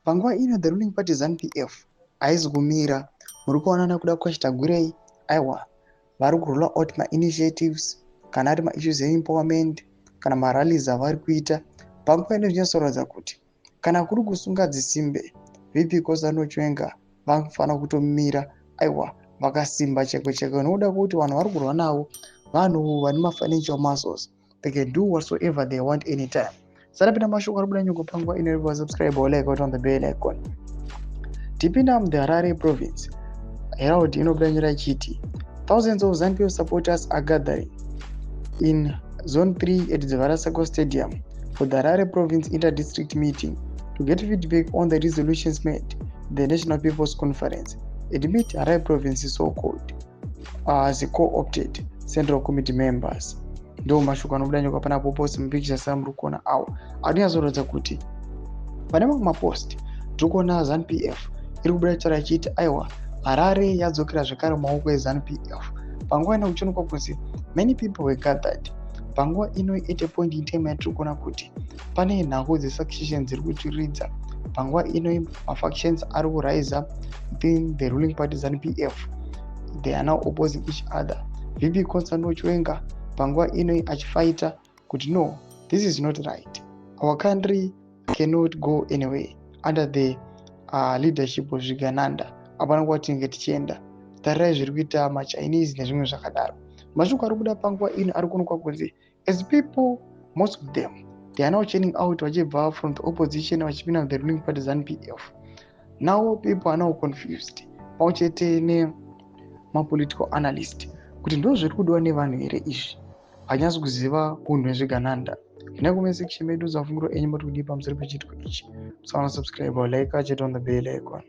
Panguva ino the ruling party ZANU-PF haizi kumira. Muri kuona nekuda kwachitagurei, aiwa, vari kurolla out ma-initiatives, kana ari ma-issues e-empowerment, kana marallies avari kuita. Panguva ino zvinyaatsoratidza kuti kana kuri kusunga dzisimbe, VP Kosano Chiwenga vanofanira kutomira, aiwa, vakasimba chekwe-chekwe, nokuda kwekuti vanhu vari kurwa navo vanhu vane ma-financial muscles. They can do whatsoever they want anytime. Sarapinda mashoko ari kubuda nyuko panguva ino, ivo subscribe or like on the bell icon. Tipinda the Harare province, Herald inobuda nyora ichiti thousands of ZANU-PF supporters are gathering in Zone 3 at Dzivara Sako Stadium for the Harare Province Inter-District Meeting to get feedback on the resolutions made in the National People's Conference. Admit Harare Province is so-called as co-opted Central Committee members. Ndo mashoko anobuda nyuko panapo post mupicture samuri kuona awo anoyazorodza kuti pane mamwe mapost tiri kuona ZANU-PF iri kubuda taura ichiti aiwa, Harare yadzokera zvakare mumaoko eZANU-PF. Panguva ino kuchionekwa kunzi many people were gathered. Panguva ino at a point in time yatiri kuona kuti pane nhau dzefactions dziri kuchiridza. Panguva ino mafactions ari kurise within the ruling party ZANU-PF. They are now opposing each other. VP Kosano Chiwenga panguva ino achifighta kuti no, this is not right. Our country cannot go anywhere under the leadership of Zvigananda. Apana kwatinenge tichienda, tarirai zviri kuita maChinese nezvimwe zvakadaro. Mashoko ari kuda panguva ino ari kuonekwa kunzi as people, most of them, they are now churning out vachibva from the opposition vachipinda the ruling party ZANU-PF. Now people are now confused pamwechete nemapolitical analyst kuti ndo zviri kudiwa nevanhu here izvi, hanyasi kuziva unhu hwezvigananda. Ina comment section medu zafungiro enyu mati kudii pamusoro pechitiko ichi. Musawana subscribe or like, check on the bell icon.